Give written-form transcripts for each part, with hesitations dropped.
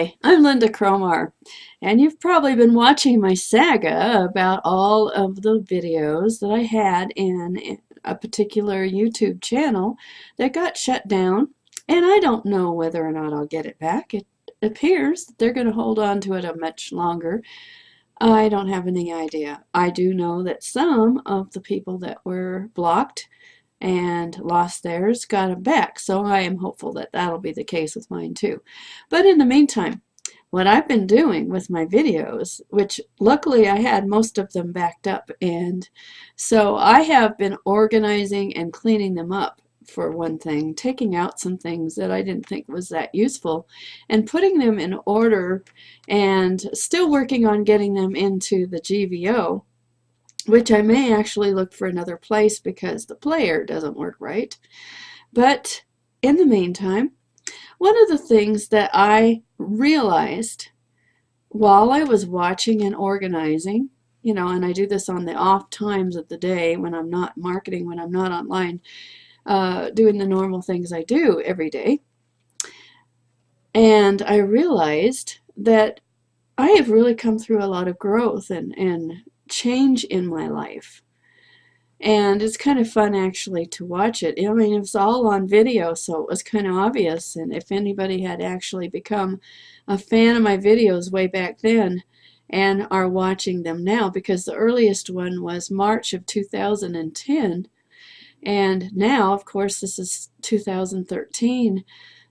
Hey, I'm Linda Cromar, and you've probably been watching my saga about all of the videos that I had in a particular YouTube channel that got shut down, and I don't know whether or not I'll get it back. It appears that they're going to hold on to it a much longer. I don't have any idea. I do know that some of the people that were blocked and lost theirs got them back, so I am hopeful that that'll be the case with mine too. But in the meantime, what I've been doing with my videos, which luckily I had most of them backed up, and so I have been organizing and cleaning them up for one thing, taking out some things that I didn't think was that useful and putting them in order, and still working on getting them into the GVO, which I may actually look for another place because the player doesn't work right. But in the meantime, one of the things that I realized while I was watching and organizing, and I do this on the off times of the day when I'm not marketing, when I'm not online, doing the normal things I do every day, and I realized that I have really come through a lot of growth and change in my life. And it's kind of fun actually to watch it. I mean, it was all on video, so it was kind of obvious. And if anybody had actually become a fan of my videos way back then and are watching them now, because the earliest one was March of 2010, and now, of course, this is 2013,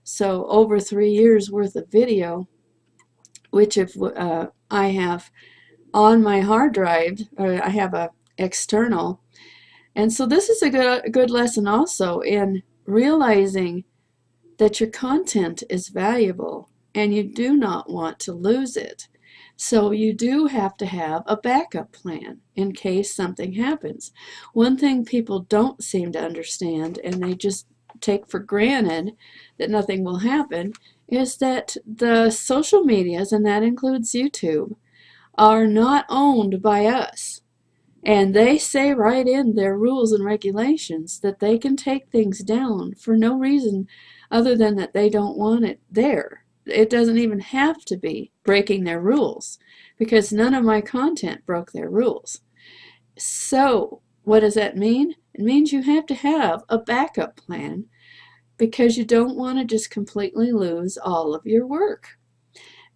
so over 3 years worth of video, which if I have on my hard drive, I have a external. And so this is a good lesson also in realizing that your content is valuable and you do not want to lose it. So you do have to have a backup plan in case something happens. One thing people don't seem to understand, and they just take for granted that nothing will happen, is that the social medias, and that includes YouTube, are not owned by us. And they say right in their rules and regulations that they can take things down for no reason other than that they don't want it there. It doesn't even have to be breaking their rules, because none of my content broke their rules. So what does that mean? It means you have to have a backup plan, because you don't want to just completely lose all of your work.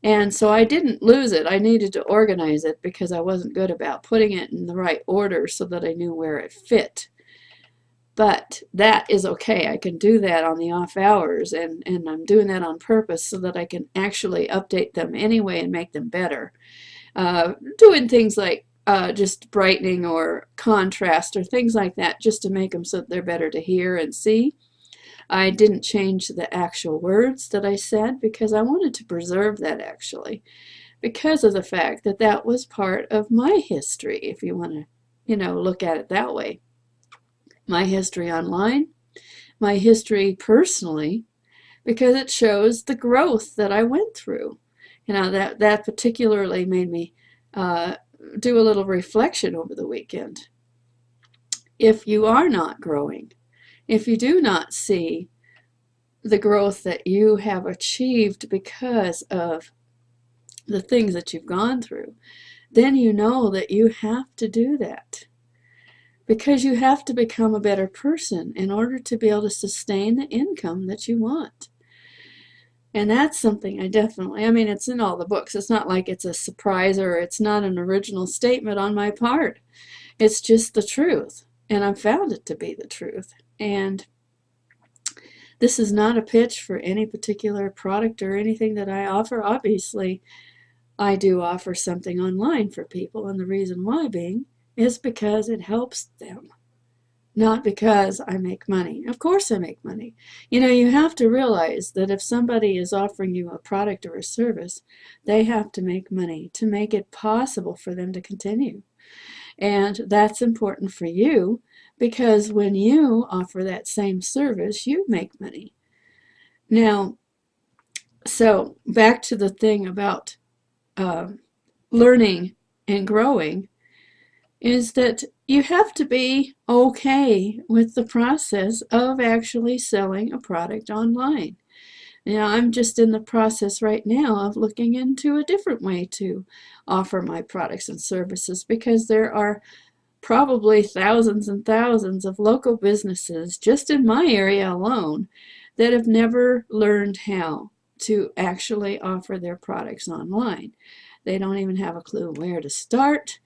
And so I didn't lose it. I needed to organize it because I wasn't good about putting it in the right order so that I knew where it fit. But that is okay. I can do that on the off hours, and I'm doing that on purpose so that I can actually update them anyway and make them better. Doing things like just brightening or contrast or things like that, just to make them so that they're better to hear and see. I didn't change the actual words that I said because I wanted to preserve that actually, because of the fact that that was part of my history, if you want to, look at it that way. My history online, my history personally, because it shows the growth that I went through. That particularly made me do a little reflection over the weekend. If you are not growing, if you do not see the growth that you have achieved because of the things that you've gone through, then you know that you have to do that. Because you have to become a better person in order to be able to sustain the income that you want. And that's something I mean, it's in all the books. It's not like it's a surprise or it's not an original statement on my part. It's just the truth. And I've found it to be the truth. And this is not a pitch for any particular product or anything that I offer. Obviously, I do offer something online for people, and the reason why being is because it helps them, not because I make money. Of course I make money. You have to realize that if somebody is offering you a product or a service, they have to make money to make it possible for them to continue. And that's important for you, because when you offer that same service, you make money. Now, so back to the thing about learning and growing, is that you have to be okay with the process of actually selling a product online. I'm just in the process right now of looking into a different way to offer my products and services, because there are probably thousands and thousands of local businesses just in my area alone that have never learned how to actually offer their products online. They don't even have a clue where to start.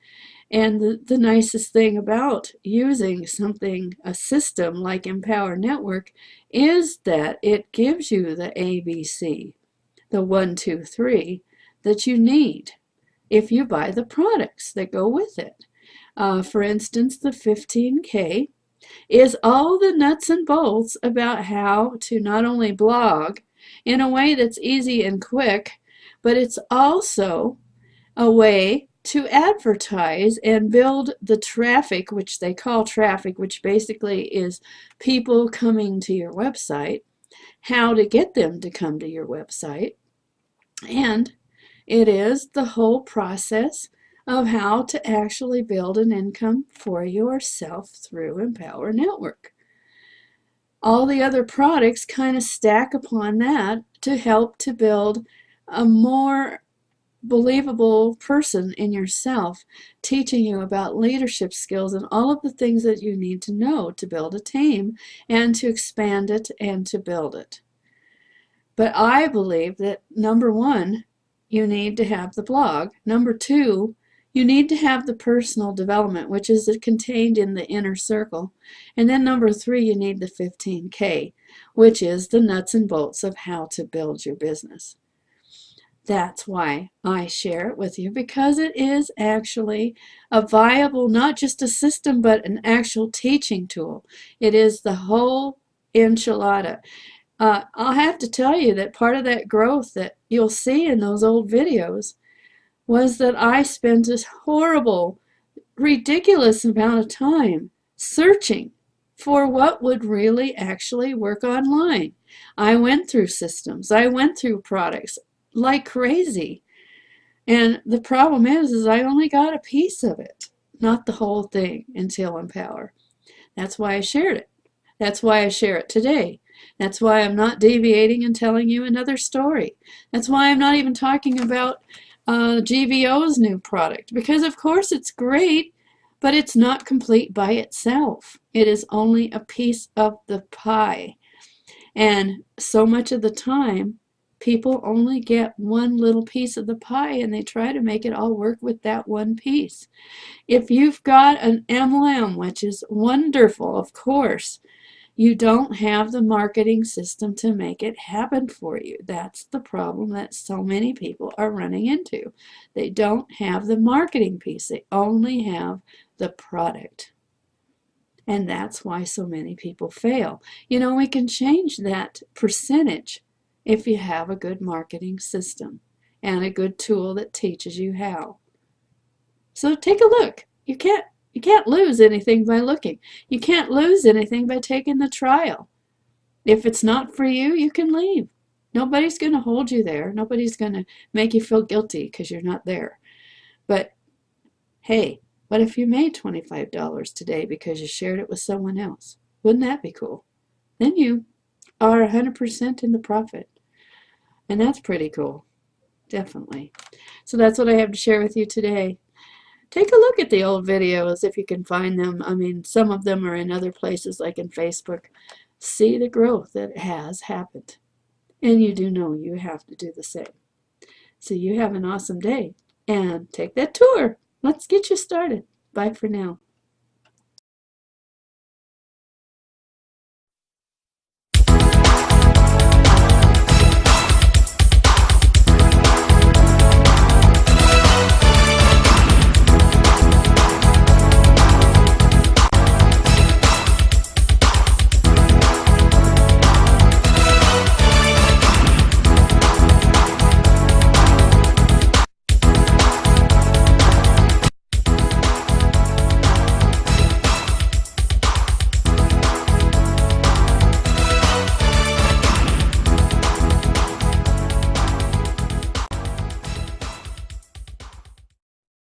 And the nicest thing about using a system like Empower Network, is that it gives you the ABC, the 1, 2, 3 that you need if you buy the products that go with it. For instance, the 15K is all the nuts and bolts about how to not only blog in a way that's easy and quick, but it's also a way to advertise and build the traffic, which they call traffic, which basically is people coming to your website, how to get them to come to your website, and it is the whole process of how to actually build an income for yourself through Empower Network. All the other products kind of stack upon that to help to build a more believable person in yourself, teaching you about leadership skills and all of the things that you need to know to build a team and to expand it and to build it. But I believe that number one, you need to have the blog. Number two, you need to have the personal development, which is contained in the inner circle. And then number three, you need the 15K, which is the nuts and bolts of how to build your business. That's why I share it with you, because it is actually a viable, not just a system, but an actual teaching tool. It is the whole enchilada. I'll have to tell you that part of that growth that you'll see in those old videos was that I spent this horrible, ridiculous amount of time searching for what would really actually work online. I went through systems. I went through products like crazy. And the problem is I only got a piece of it, not the whole thing until Empower. That's why I shared it. That's why I share it today. That's why I'm not deviating and telling you another story. That's why I'm not even talking about GVO's new product, because of course it's great, but it's not complete by itself. It is only a piece of the pie. And so much of the time, people only get one little piece of the pie and they try to make it all work with that one piece. If you've got an MLM, which is wonderful, of course, you don't have the marketing system to make it happen for you. That's the problem that so many people are running into. They don't have the marketing piece. They only have the product. And that's why so many people fail. We can change that percentage if you have a good marketing system and a good tool that teaches you how. So take a look. You can't lose anything by looking. You can't lose anything by taking the trial. If it's not for you, you can leave. Nobody's going to hold you there. Nobody's going to make you feel guilty because you're not there. But hey, what if you made $25 today because you shared it with someone else? Wouldn't that be cool? Then you are 100% in the profit. And that's pretty cool. Definitely. So that's what I have to share with you today. Take a look at the old videos if you can find them. I mean, some of them are in other places like in Facebook. See the growth that has happened. And you do know you have to do the same. So you have an awesome day and take that tour. Let's get you started. Bye for now.